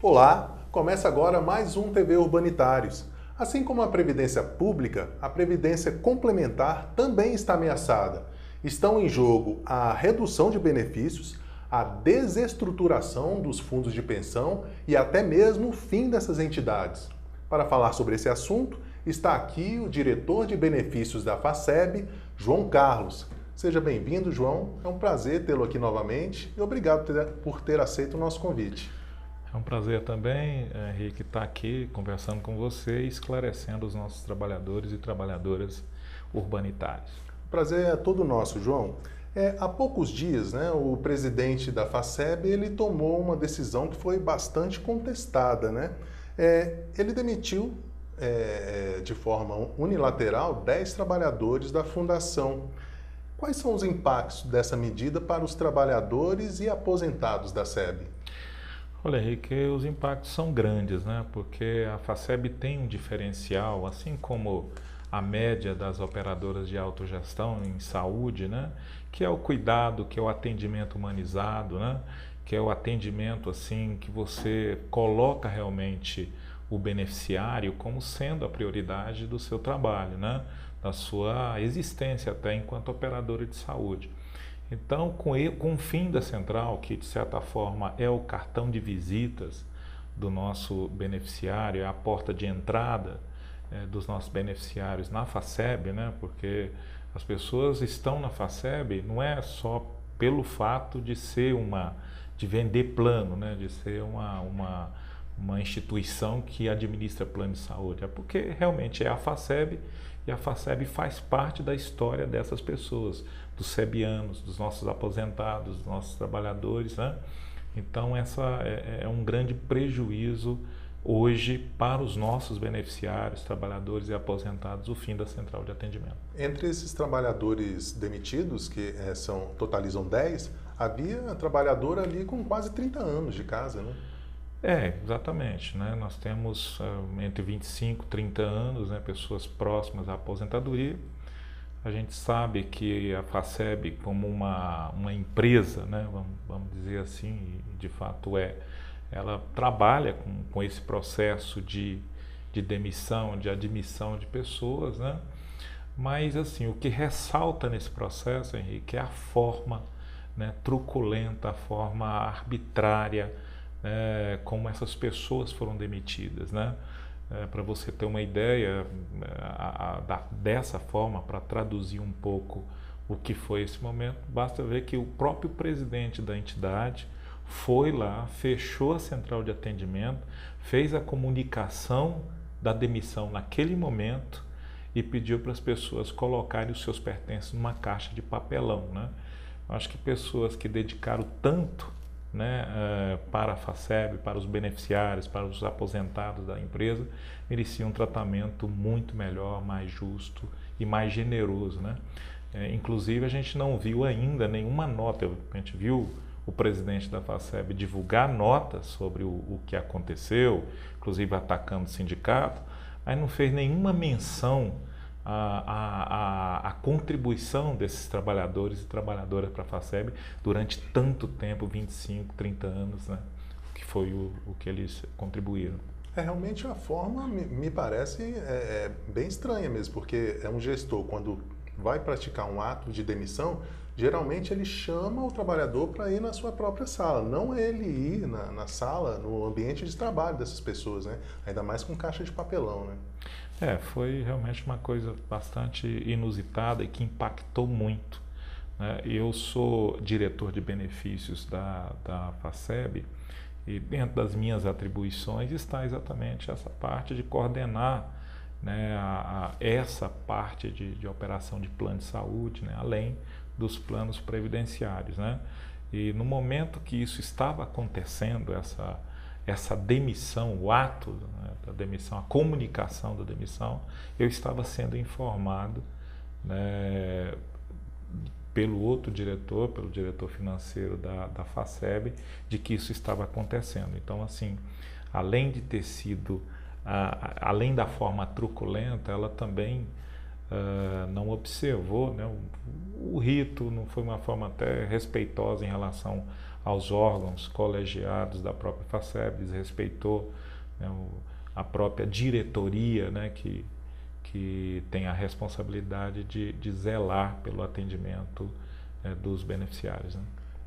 Olá, começa agora mais um TV Urbanitários. Assim como a Previdência Pública, a Previdência Complementar também está ameaçada. Estão em jogo a redução de benefícios, a desestruturação dos fundos de pensão e até mesmo o fim dessas entidades. Para falar sobre esse assunto, está aqui o diretor de benefícios da FACEB, João Carlos. Seja bem-vindo, João. É um prazer tê-lo aqui novamente e obrigado por ter aceito o nosso convite. É um prazer também, Henrique, estar aqui conversando com você e esclarecendo os nossos trabalhadores e trabalhadoras urbanitários. O prazer é todo nosso, João. Há poucos dias, o presidente da FACEB ele tomou uma decisão que foi bastante contestada. Ele demitiu de forma unilateral 10 trabalhadores da fundação. Quais são os impactos dessa medida para os trabalhadores e aposentados da SEB? Olha, Henrique, os impactos são grandes, porque a FACEB tem um diferencial, assim como a média das operadoras de autogestão em saúde, que é o cuidado, que é o atendimento humanizado, que é o atendimento assim que você coloca realmente o beneficiário como sendo a prioridade do seu trabalho, da sua existência até enquanto operadora de saúde. Então, com o fim da central, que de certa forma é o cartão de visitas do nosso beneficiário, é a porta de entrada dos nossos beneficiários na FACEB, porque as pessoas estão na FACEB não é só pelo fato de ser de vender plano, de ser uma instituição que administra plano de saúde, é porque realmente é a FACEB e a FACEB faz parte da história dessas pessoas, dos sebianos, dos nossos aposentados, dos nossos trabalhadores. Então, essa é um grande prejuízo hoje para os nossos beneficiários, trabalhadores e aposentados, o fim da central de atendimento. Entre esses trabalhadores demitidos, que totalizam 10, havia trabalhador ali com quase 30 anos de casa, Exatamente. Nós temos entre 25 e 30 anos, pessoas próximas à aposentadoria. A gente sabe que a FACEB, como uma empresa, vamos dizer assim, de fato ela trabalha com esse processo de demissão, de admissão de pessoas, Mas assim, o que ressalta nesse processo, Henrique, é a forma truculenta, a forma arbitrária, como essas pessoas foram demitidas, para você ter uma ideia dessa forma, para traduzir um pouco o que foi esse momento, basta ver que o próprio presidente da entidade foi lá, fechou a central de atendimento, fez a comunicação da demissão naquele momento e pediu para as pessoas colocarem os seus pertences numa caixa de papelão. Acho que pessoas que dedicaram tanto para a FACEB, para os beneficiários, para os aposentados da empresa, mereciam um tratamento muito melhor, mais justo e mais generoso. Inclusive, a gente não viu ainda nenhuma nota, a gente viu o presidente da FACEB divulgar notas sobre o que aconteceu, inclusive atacando o sindicato, aí não fez nenhuma menção a contribuição desses trabalhadores e trabalhadoras para a FACEB durante tanto tempo, 25, 30 anos, que foi o que eles contribuíram. Realmente a forma me parece bem estranha mesmo, porque é um gestor, quando vai praticar um ato de demissão, geralmente ele chama o trabalhador para ir na sua própria sala, não ele ir na sala, no ambiente de trabalho dessas pessoas, ainda mais com caixa de papelão. Foi realmente uma coisa bastante inusitada e que impactou muito. Eu sou diretor de benefícios da FACEB e dentro das minhas atribuições está exatamente essa parte de coordenar essa parte de operação de plano de saúde, além dos planos previdenciários. E no momento que isso estava acontecendo, essa demissão, o ato da demissão, a comunicação da demissão, eu estava sendo informado pelo outro diretor, pelo diretor financeiro da FACEB, de que isso estava acontecendo. Então, assim, além de ter sido, além da forma truculenta, ela também não observou o rito, não foi uma forma até respeitosa em relação aos órgãos colegiados da própria FACEB, desrespeitou, né, a própria diretoria, né, que tem a responsabilidade de zelar pelo atendimento dos beneficiários, né?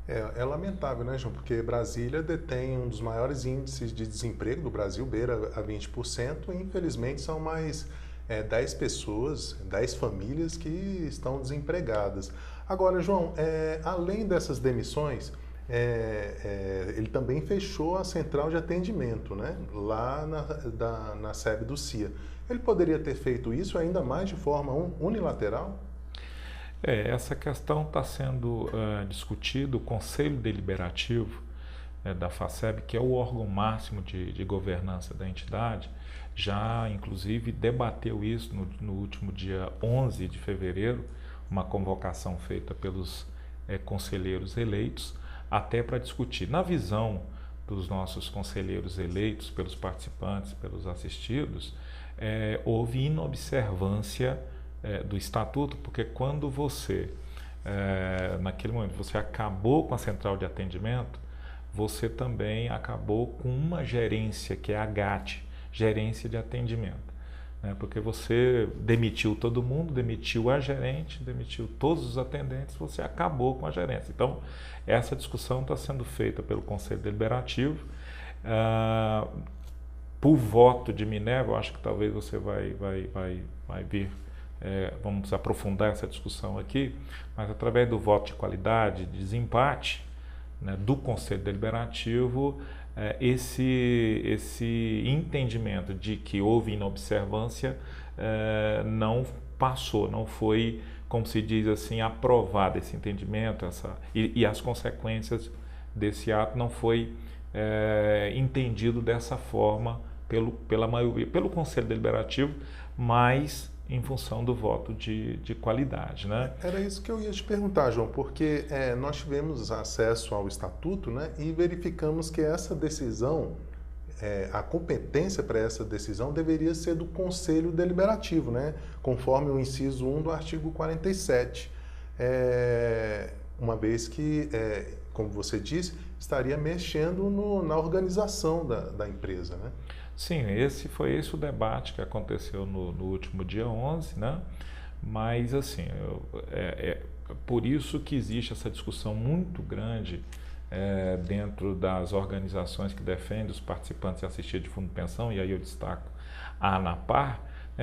É lamentável, né, João? Porque Brasília detém um dos maiores índices de desemprego do Brasil, beira a 20%, e infelizmente são mais 10 pessoas, 10 famílias que estão desempregadas. Agora, João, além dessas demissões, ele também fechou a central de atendimento, né, lá na sede do CIA. Ele poderia ter feito isso ainda mais de forma unilateral? Essa questão está sendo discutido. O Conselho Deliberativo da FACEB, que é o órgão máximo de governança da entidade, já inclusive debateu isso no último dia 11 de fevereiro, uma convocação feita pelos conselheiros eleitos, até para discutir. Na visão dos nossos conselheiros eleitos, pelos participantes, pelos assistidos, houve inobservância do estatuto, porque quando você, naquele momento, você acabou com a central de atendimento, você também acabou com uma gerência, que é a GAT, gerência de atendimento, né? Porque você demitiu todo mundo, demitiu a gerente, demitiu todos os atendentes, você acabou com a gerência. Então, essa discussão está sendo feita pelo Conselho Deliberativo. Por voto de Minerva, eu acho que talvez você vai vir. Vamos aprofundar essa discussão aqui, mas através do voto de qualidade, de desempate, né, do Conselho Deliberativo, esse entendimento de que houve inobservância não passou, não foi, como se diz assim, aprovado esse entendimento, e as consequências desse ato não foi entendido dessa forma pela maioria, pelo Conselho Deliberativo, mas em função do voto de qualidade, né? Era isso que eu ia te perguntar, João, porque nós tivemos acesso ao estatuto, né, e verificamos que essa decisão, a competência para essa decisão deveria ser do Conselho Deliberativo, né, conforme o inciso 1 do artigo 47, uma vez que, como você disse, estaria mexendo na organização da empresa, né? Sim, foi esse o debate que aconteceu no último dia 11, né? Mas, assim, por isso que existe essa discussão muito grande dentro das organizações que defendem os participantes e assistir de fundo de pensão, e aí eu destaco a ANAPAR,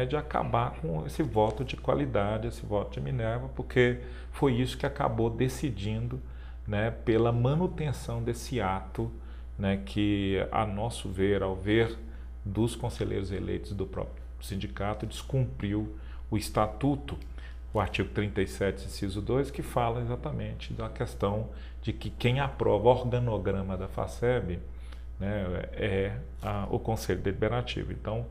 de acabar com esse voto de qualidade, esse voto de Minerva, porque foi isso que acabou decidindo, né, pela manutenção desse ato, né, que, a nosso ver, ao ver dos conselheiros eleitos do próprio sindicato, descumpriu o estatuto, o artigo 37, inciso 2, que fala exatamente da questão de que quem aprova o organograma da FACEB, né, o Conselho Deliberativo. Então,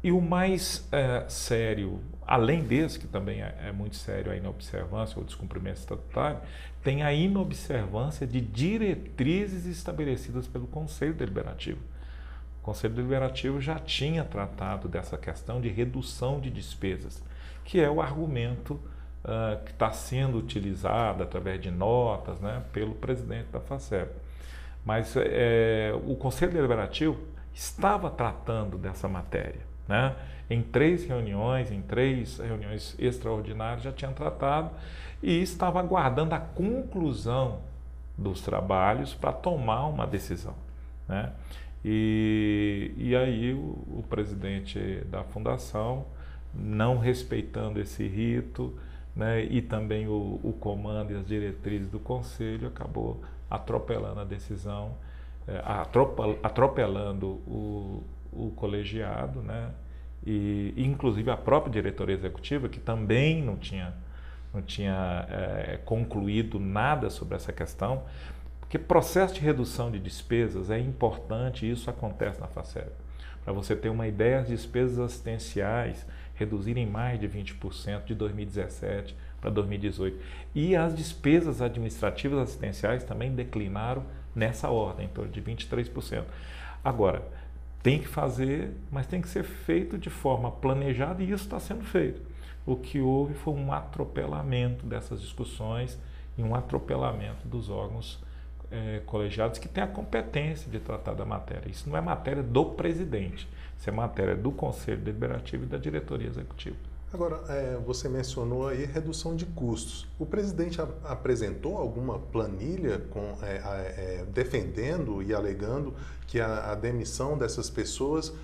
e o mais sério, além desse, que também é muito sério, a inobservância ou descumprimento estatutário, tem a inobservância de diretrizes estabelecidas pelo Conselho Deliberativo. O Conselho Deliberativo já tinha tratado dessa questão de redução de despesas, que é o argumento que está sendo utilizado através de notas, né, pelo presidente da FACEB. Mas o Conselho Deliberativo estava tratando dessa matéria, né? Em três reuniões extraordinárias já tinha tratado e estava aguardando a conclusão dos trabalhos para tomar uma decisão, né? E aí o presidente da fundação, não respeitando esse rito, né, e também o comando e as diretrizes do conselho, acabou atropelando a decisão, atropelando o colegiado, né, e inclusive a própria diretoria executiva, que também não tinha concluído nada sobre essa questão, porque processo de redução de despesas é importante, e isso acontece na FACEB. Para você ter uma ideia, as despesas assistenciais reduzirem mais de 20% de 2017 para 2018. E as despesas administrativas assistenciais também declinaram nessa ordem, em torno de 23%. Agora, tem que fazer, mas tem que ser feito de forma planejada, e isso está sendo feito. O que houve foi um atropelamento dessas discussões e um atropelamento dos órgãos colegiados que têm a competência de tratar da matéria. Isso não é matéria do presidente, isso é matéria do Conselho Deliberativo e da diretoria executiva. Agora, você mencionou aí redução de custos. O presidente apresentou alguma planilha defendendo e alegando que a demissão dessas pessoas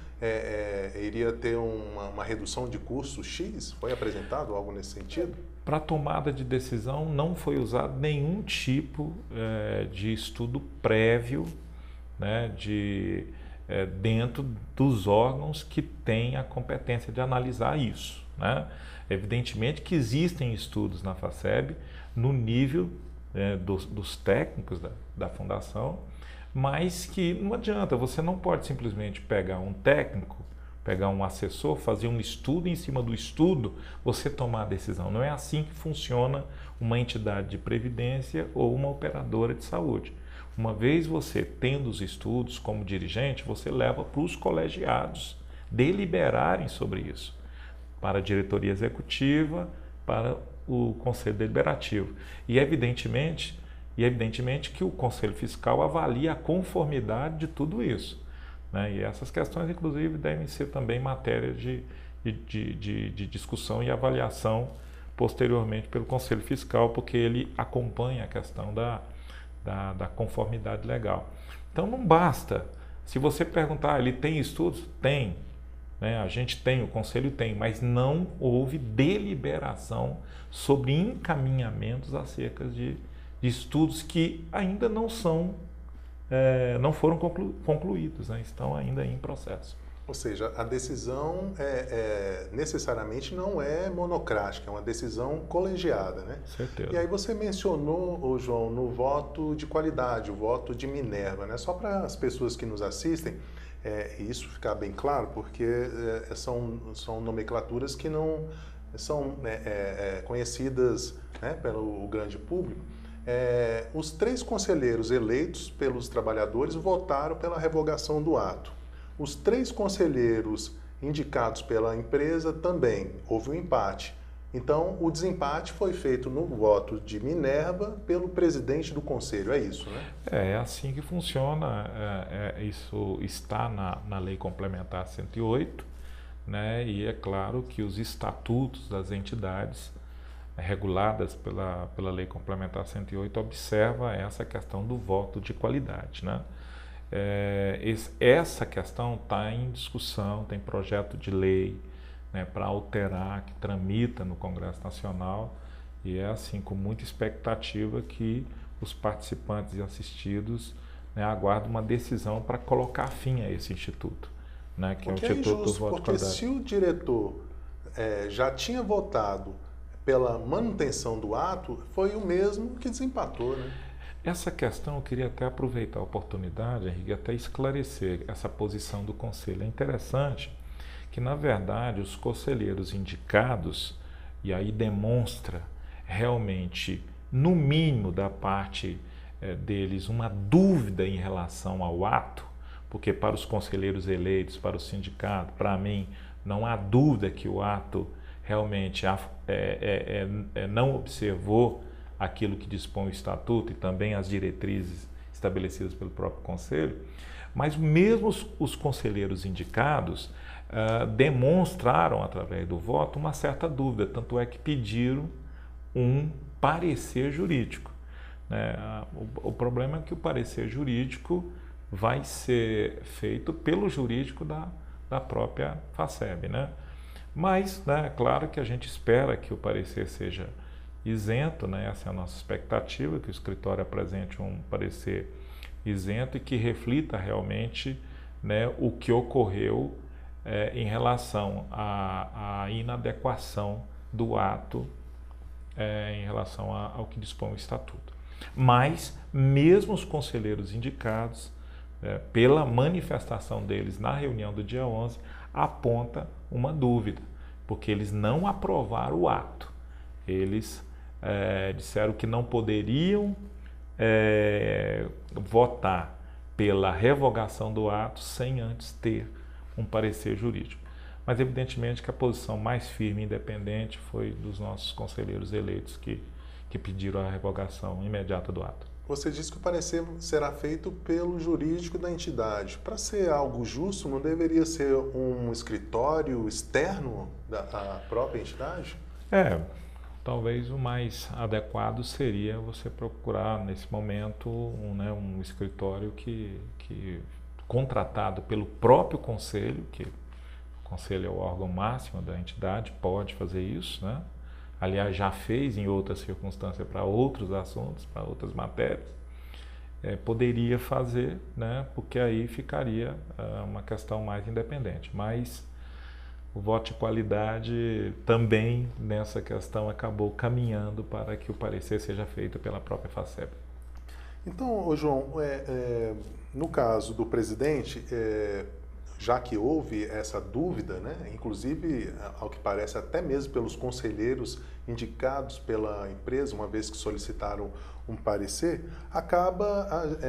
iria ter uma redução de custos X? Foi apresentado algo nesse sentido? Para a tomada de decisão não foi usado nenhum tipo de estudo prévio, né, dentro dos órgãos que têm a competência de analisar isso, né? Evidentemente que existem estudos na FACEB no nível dos técnicos da fundação, mas que não adianta, você não pode simplesmente pegar um técnico, pegar um assessor, fazer um estudo e em cima do estudo você tomar a decisão. Não é assim que funciona uma entidade de previdência ou uma operadora de saúde. Uma vez você tendo os estudos como dirigente, você leva para os colegiados deliberarem sobre isso, para a diretoria executiva, para o Conselho Deliberativo. E evidentemente que o Conselho Fiscal avalia a conformidade de tudo isso, né? E essas questões, inclusive, devem ser também matéria de discussão e avaliação posteriormente pelo Conselho Fiscal, porque ele acompanha a questão da conformidade legal. Então não basta, se você perguntar, ele tem estudos? Tem, né? A gente tem, o Conselho tem, mas não houve deliberação sobre encaminhamentos acerca de estudos que ainda não foram concluídos, né? Estão ainda em processo. Ou seja, a decisão necessariamente não é monocrática, é uma decisão colegiada, né? Certeza. E aí você mencionou, João, no voto de qualidade, o voto de Minerva, né? Só para as pessoas que nos assistem, isso ficar bem claro, porque são nomenclaturas que não são conhecidas, né, pelo grande público. Os 3 conselheiros eleitos pelos trabalhadores votaram pela revogação do ato. Os 3 conselheiros indicados pela empresa também, houve um empate. Então, o desempate foi feito no voto de Minerva pelo presidente do conselho, é isso, né? É assim que funciona, isso está na Lei Complementar 108, né? E é claro que os estatutos das entidades reguladas pela Lei Complementar 108 observa essa questão do voto de qualidade, né? Essa questão está em discussão, tem projeto de lei, né, para alterar, que tramita no Congresso Nacional, e é assim, com muita expectativa que os participantes e assistidos, né, aguardam uma decisão para colocar fim a esse instituto, né, que porque é o Instituto do Voto de porque Qualidade. se o diretor já tinha votado pela manutenção do ato, foi o mesmo que desempatou, né? Essa questão eu queria até aproveitar a oportunidade, Henrique, até esclarecer essa posição do Conselho. É interessante que, na verdade, os conselheiros indicados, e aí demonstra realmente, no mínimo da parte deles, uma dúvida em relação ao ato, porque para os conselheiros eleitos, para o sindicato, para mim, não há dúvida que o ato realmente não observou aquilo que dispõe o Estatuto e também as diretrizes estabelecidas pelo próprio Conselho, mas mesmo os conselheiros indicados demonstraram, através do voto, uma certa dúvida, tanto é que pediram um parecer jurídico, né? O problema é que o parecer jurídico vai ser feito pelo jurídico da própria FACEB, né? Mas, né, é claro que a gente espera que o parecer seja isento, né? Essa é a nossa expectativa, que o escritório apresente um parecer isento e que reflita realmente, né, o que ocorreu em relação à inadequação do ato em relação ao que dispõe o Estatuto. Mas, mesmo os conselheiros indicados, pela manifestação deles na reunião do dia 11, aponta uma dúvida, porque eles não aprovaram o ato. Eles disseram que não poderiam votar pela revogação do ato sem antes ter um parecer jurídico. Mas evidentemente que a posição mais firme e independente foi dos nossos conselheiros eleitos que pediram a revogação imediata do ato. Você disse que o parecer será feito pelo jurídico da entidade. Para ser algo justo, não deveria ser um escritório externo da própria entidade? Talvez o mais adequado seria você procurar, nesse momento, um escritório que contratado pelo próprio conselho, que o conselho é o órgão máximo da entidade, pode fazer isso, né? Aliás, já fez em outras circunstâncias para outros assuntos, para outras matérias, poderia fazer, né? Porque aí ficaria uma questão mais independente. Mas o voto de qualidade também, nessa questão, acabou caminhando para que o parecer seja feito pela própria FACEB. Então, ô João, no caso do presidente, já que houve essa dúvida, né, inclusive, ao que parece, até mesmo pelos conselheiros indicados pela empresa, uma vez que solicitaram um parecer, acaba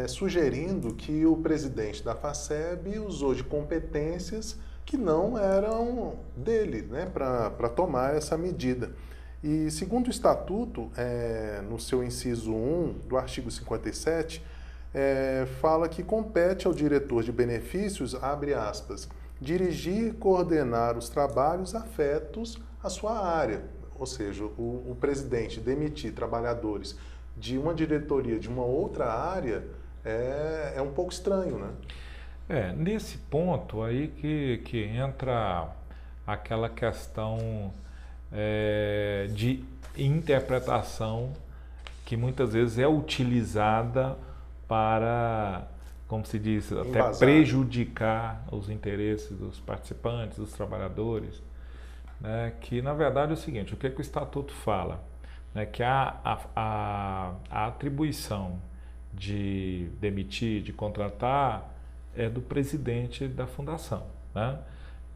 sugerindo que o presidente da FACEB usou de competências que não eram dele, né, para tomar essa medida. E segundo o Estatuto, no seu inciso 1 do artigo 57, fala que compete ao diretor de benefícios, abre aspas, dirigir e coordenar os trabalhos afetos à sua área. Ou seja, o presidente demitir trabalhadores de uma diretoria de uma outra área é um pouco estranho, né? Nesse ponto aí que entra aquela questão de interpretação que muitas vezes é utilizada para, como se diz, até prejudicar os interesses dos participantes, dos trabalhadores, né? Que na verdade é o seguinte, o que o Estatuto fala? Né? Que a atribuição de demitir, de contratar, é do presidente da fundação, né?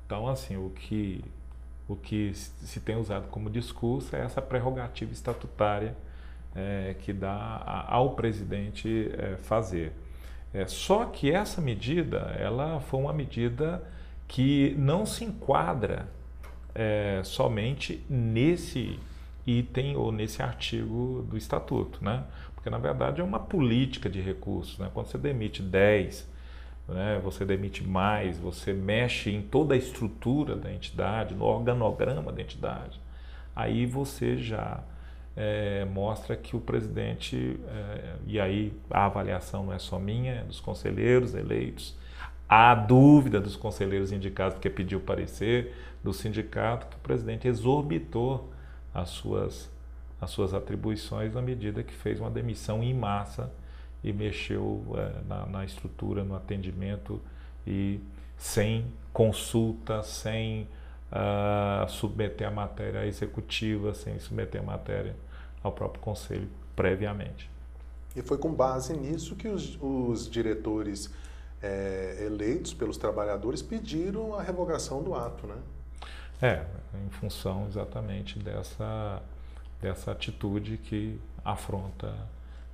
Então, assim, o que se tem usado como discurso é essa prerrogativa estatutária que dá ao presidente fazer. Só que essa medida, ela foi uma medida que não se enquadra somente nesse item ou nesse artigo do Estatuto, né? Porque, na verdade, é uma política de recursos, né? Quando você demite 10, né, você demite mais, você mexe em toda a estrutura da entidade, no organograma da entidade, aí você já mostra que o presidente, e aí a avaliação não é só minha, é dos conselheiros eleitos, há dúvida dos conselheiros indicados, porque pediu parecer do sindicato, que o presidente exorbitou as suas atribuições na medida que fez uma demissão em massa e mexeu na estrutura, no atendimento e sem consulta, sem submeter a matéria à executiva, sem submeter a matéria ao próprio conselho previamente. E foi com base nisso que os diretores eleitos pelos trabalhadores pediram a revogação do ato, né? Em função exatamente dessa atitude que afronta,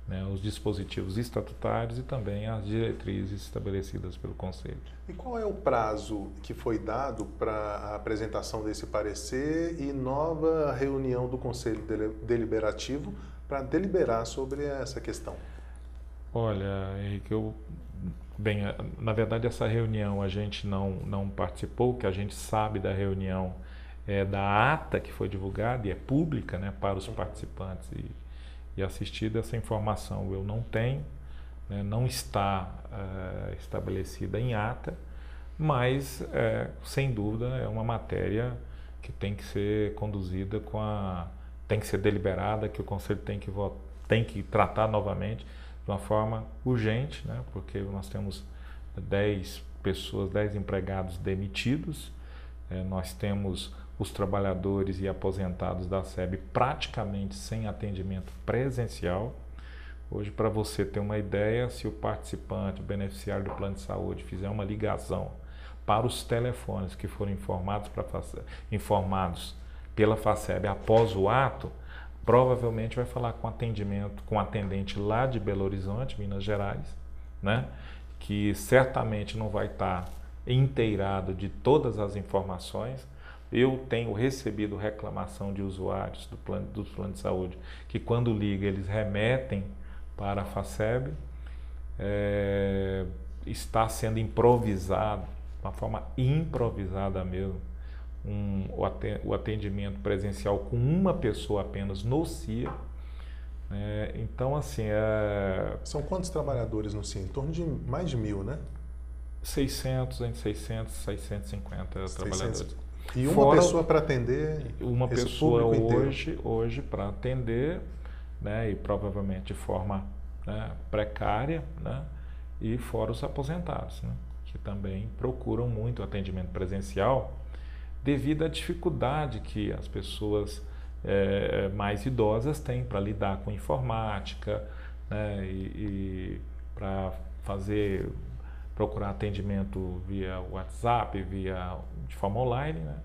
né, os dispositivos estatutários e também as diretrizes estabelecidas pelo Conselho. E qual é o prazo que foi dado para a apresentação desse parecer e nova reunião do Conselho Deliberativo para deliberar sobre essa questão? Olha, Henrique, na verdade essa reunião a gente não participou, que a gente sabe da reunião da ata que foi divulgada e é pública, né, para os participantes e assistir essa informação eu não tenho, né, não está estabelecida em ata, mas sem dúvida é uma matéria que tem que ser conduzida tem que ser deliberada, que o Conselho tem que tratar novamente de uma forma urgente, né, porque nós temos 10 pessoas, 10 empregados demitidos, nós temos os trabalhadores e aposentados da SEB praticamente sem atendimento presencial. Hoje, para você ter uma ideia, se o participante, o beneficiário do plano de saúde fizer uma ligação para os telefones que foram informados pela FACEB após o ato, provavelmente vai falar com um atendente lá de Belo Horizonte, Minas Gerais, né, que certamente não vai estar inteirado de todas as informações. Eu tenho recebido reclamação de usuários dos planos de saúde que quando liga eles remetem para a FACEB, está sendo improvisado, de uma forma improvisada mesmo, o atendimento presencial com uma pessoa apenas no CIA. Então, assim... São quantos trabalhadores no CIA? Em torno de mais de 1.000, né? 600, entre 600 e 650 trabalhadores. E uma pessoa para atender uma esse pessoa público hoje para atender, né, e provavelmente de forma, né, precária, né, e fora os aposentados, né, que também procuram muito atendimento presencial devido à dificuldade que as pessoas mais idosas têm para lidar com informática, né, e para procurar atendimento via WhatsApp, de forma online, né?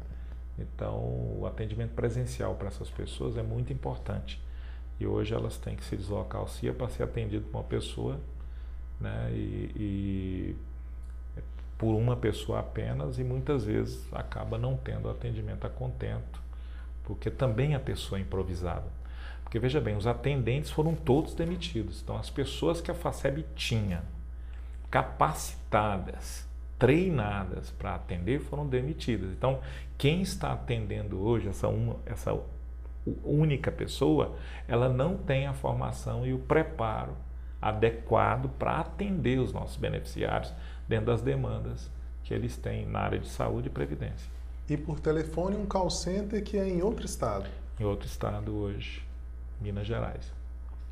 Então, o atendimento presencial para essas pessoas é muito importante. E hoje elas têm que se deslocar ao CIA para ser atendido por uma pessoa, né? E por uma pessoa apenas, e muitas vezes acaba não tendo atendimento a contento, porque também a pessoa é improvisada. Porque veja bem, os atendentes foram todos demitidos. Então, as pessoas que a FACEB tinha capacitadas, treinadas para atender, foram demitidas. Então, quem está atendendo hoje, essa única pessoa, ela não tem a formação e o preparo adequado para atender os nossos beneficiários dentro das demandas que eles têm na área de saúde e previdência. E por telefone um call center que é em outro estado? Em outro estado hoje, Minas Gerais.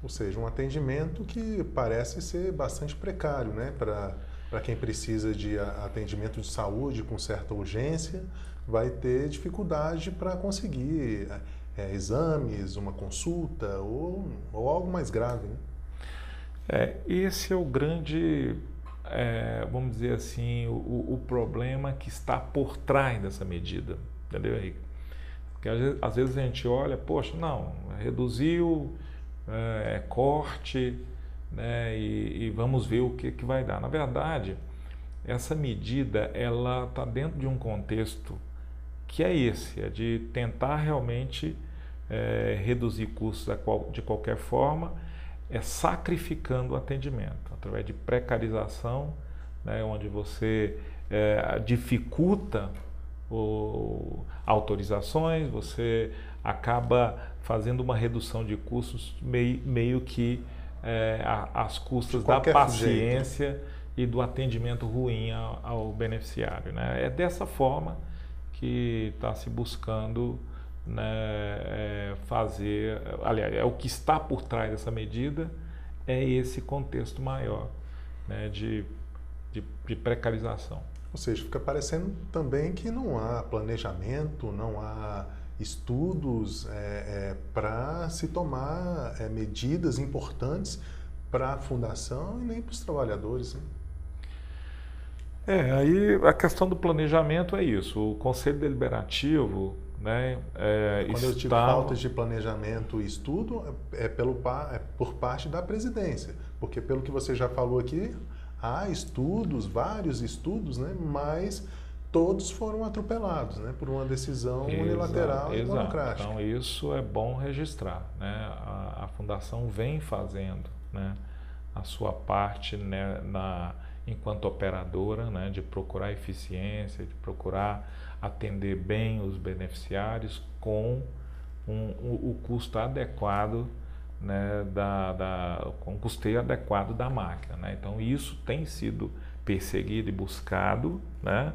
Ou seja, um atendimento que parece ser bastante precário, né? Para quem precisa de atendimento de saúde com certa urgência, vai ter dificuldade para conseguir exames, uma consulta ou algo mais grave, né? Esse é o grande, vamos dizer assim, o problema que está por trás dessa medida, entendeu, Henrique? Porque às vezes a gente olha, poxa, não, reduziu, corte, né, e vamos ver o que vai dar. Na verdade, essa medida ela está dentro de um contexto que é esse, é de tentar realmente reduzir custos de qualquer forma, sacrificando o atendimento, através de precarização, né, onde você dificulta autorizações, você acaba fazendo uma redução de custos meio que às custas da paciência jeito. E do atendimento ruim ao beneficiário, né? É dessa forma que está se buscando, né, fazer, aliás, o que está por trás dessa medida é esse contexto maior, né, de precarização. Ou seja, fica parecendo também que não há planejamento, não há estudos para se tomar medidas importantes para a fundação e nem para os trabalhadores, né? Aí a questão do planejamento é isso. O Conselho Deliberativo, né, quando eu tive falta de planejamento e estudo, por parte da presidência, porque pelo que você já falou aqui, há estudos, vários estudos, né, mas todos foram atropelados, né, por uma decisão unilateral e burocrática. Então isso é bom registrar, né? A Fundação vem fazendo, né, a sua parte, né, enquanto operadora, né, de procurar eficiência, de procurar atender bem os beneficiários com o custo adequado, né, com o custeio adequado da máquina, né? Então isso tem sido perseguido e buscado, né,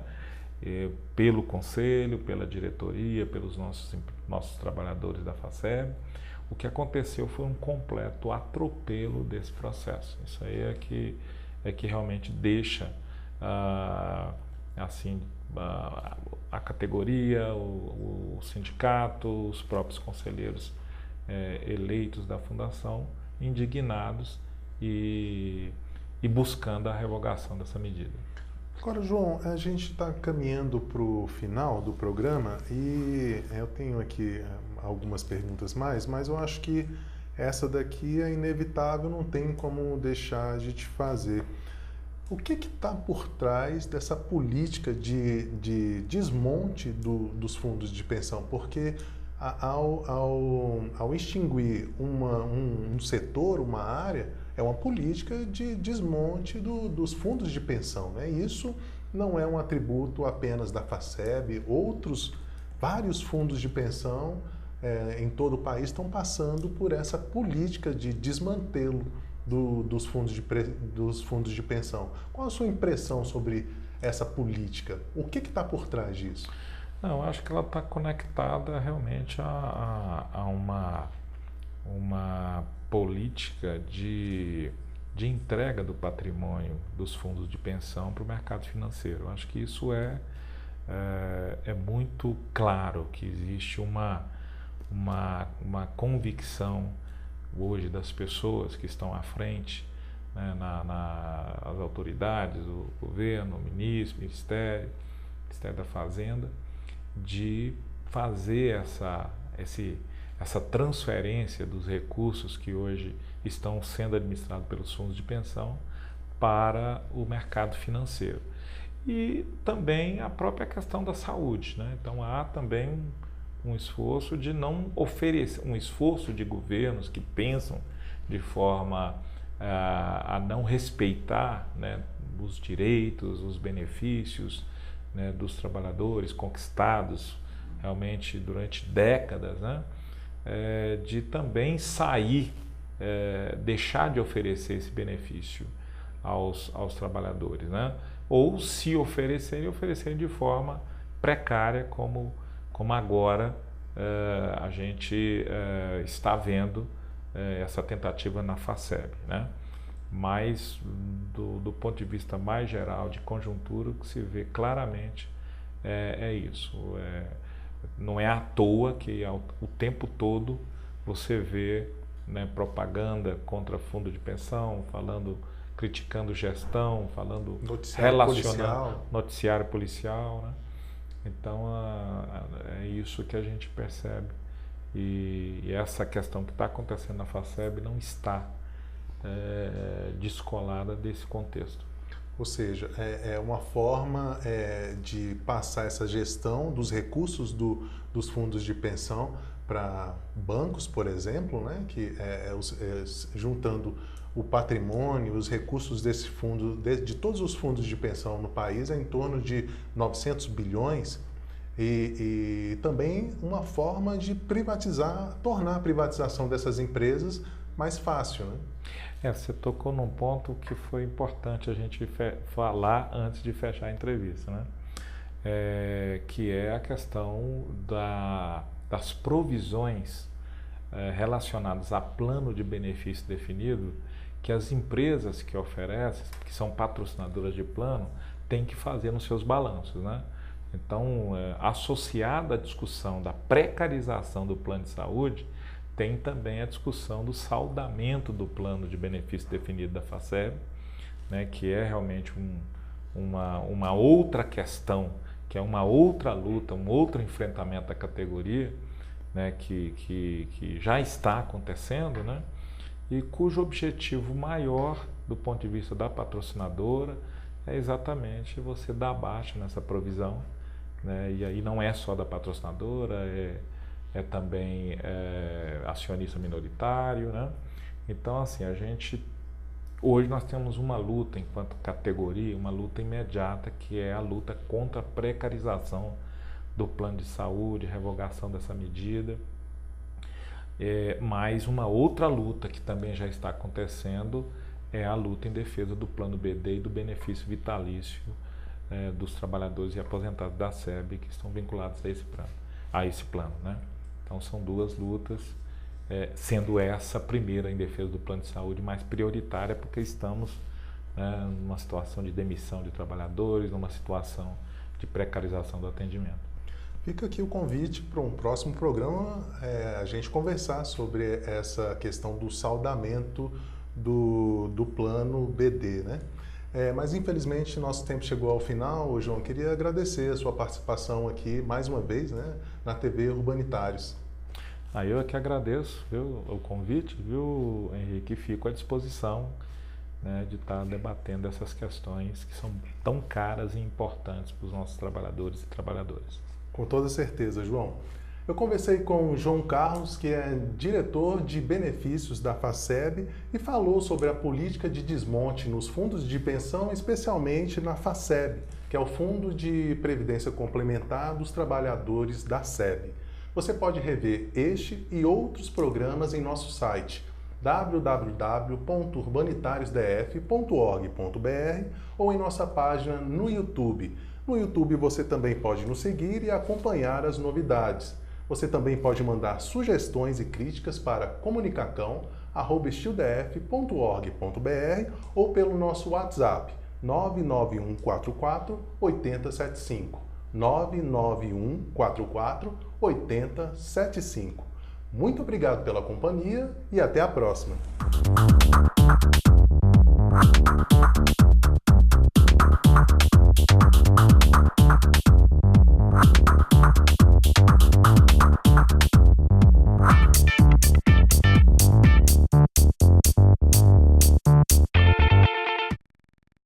pelo Conselho, pela diretoria, pelos nossos trabalhadores da FACEB. O que aconteceu foi um completo atropelo desse processo. Isso aí é que realmente deixa assim a categoria, o sindicato, os próprios conselheiros eleitos da fundação indignados e buscando a revogação dessa medida. Agora, João, a gente está caminhando para o final do programa e eu tenho aqui algumas perguntas mais, mas eu acho que essa daqui é inevitável, não tem como deixar de te fazer. O que está por trás dessa política de desmonte dos fundos de pensão? Porque ao extinguir um setor, uma área, é uma política de desmonte dos fundos de pensão, né? Isso não é um atributo apenas da FACEB, vários fundos de pensão em todo o país estão passando por essa política de desmantelo dos fundos de pensão. Qual a sua impressão sobre essa política? O que está por trás disso? Não, eu acho que ela está conectada realmente a uma política de entrega do patrimônio dos fundos de pensão para o mercado financeiro. Eu acho que isso é muito claro que existe uma convicção hoje das pessoas que estão à frente, né, as autoridades, o governo, o ministro, o Ministério da Fazenda, de fazer essa transferência dos recursos que hoje estão sendo administrados pelos fundos de pensão para o mercado financeiro. E também a própria questão da saúde, né? Então há também um esforço de não oferecer, um esforço de governos que pensam de forma a não respeitar, né, os direitos, os benefícios, né, dos trabalhadores conquistados realmente durante décadas, né, de também deixar de oferecer esse benefício aos trabalhadores, né, ou se oferecerem de forma precária, como agora a gente está vendo essa tentativa na FACEB, né? Mas do ponto de vista mais geral de conjuntura, o que se vê claramente é isso. Não é à toa que o tempo todo você vê, né, propaganda contra fundo de pensão, criticando gestão, falando noticiário policial, né? Então é isso que a gente percebe, e essa questão que está acontecendo na FACEB não está descolada desse contexto. Ou seja, é uma forma de passar essa gestão dos recursos dos fundos de pensão para bancos, por exemplo, né, que juntando o patrimônio, os recursos desse fundo, de todos os fundos de pensão no país, é em torno de 900 bilhões, e também uma forma de tornar a privatização dessas empresas mais fácil, né? Você tocou num ponto que foi importante a gente falar antes de fechar a entrevista, né? Que é a questão das provisões relacionadas a plano de benefício definido, que as empresas que oferecem, que são patrocinadoras de plano, têm que fazer nos seus balanços, né? Então, associada à discussão da precarização do plano de saúde, tem também a discussão do saldamento do plano de benefício definido da FACEB, né, que é realmente uma outra questão, que é uma outra luta, um outro enfrentamento da categoria, né, que já está acontecendo, né, e cujo objetivo maior, do ponto de vista da patrocinadora, é exatamente você dar baixa nessa provisão, né, e aí não é só da patrocinadora, é também acionista minoritário, né? Então, assim, hoje nós temos uma luta enquanto categoria, uma luta imediata, que é a luta contra a precarização do plano de saúde, revogação dessa medida. Mas uma outra luta que também já está acontecendo é a luta em defesa do plano BD e do benefício vitalício dos trabalhadores e aposentados da SEB que estão vinculados a esse plano, né? Então são duas lutas, sendo essa a primeira em defesa do plano de saúde mais prioritária, porque estamos numa situação de demissão de trabalhadores, numa situação de precarização do atendimento. Fica aqui o convite para um próximo programa, a gente conversar sobre essa questão do saldamento do plano BD, né? Mas infelizmente nosso tempo chegou ao final. João, queria agradecer a sua participação aqui mais uma vez, né, na TV Urbanitários. Eu é que agradeço, viu, o convite, viu, Henrique, fico à disposição, né, de estar debatendo essas questões que são tão caras e importantes para os nossos trabalhadores e trabalhadoras. Com toda certeza, João. Eu conversei com o João Carlos, que é diretor de benefícios da FACEB, e falou sobre a política de desmonte nos fundos de pensão, especialmente na FACEB, que é o Fundo de Previdência Complementar dos Trabalhadores da SEB. Você pode rever este e outros programas em nosso site www.urbanitariosdf.org.br ou em nossa página no YouTube. No YouTube você também pode nos seguir e acompanhar as novidades. Você também pode mandar sugestões e críticas para comunicacão@estildf.org.br ou pelo nosso WhatsApp 99144 8075. 99144 8075. Muito obrigado pela companhia e até a próxima.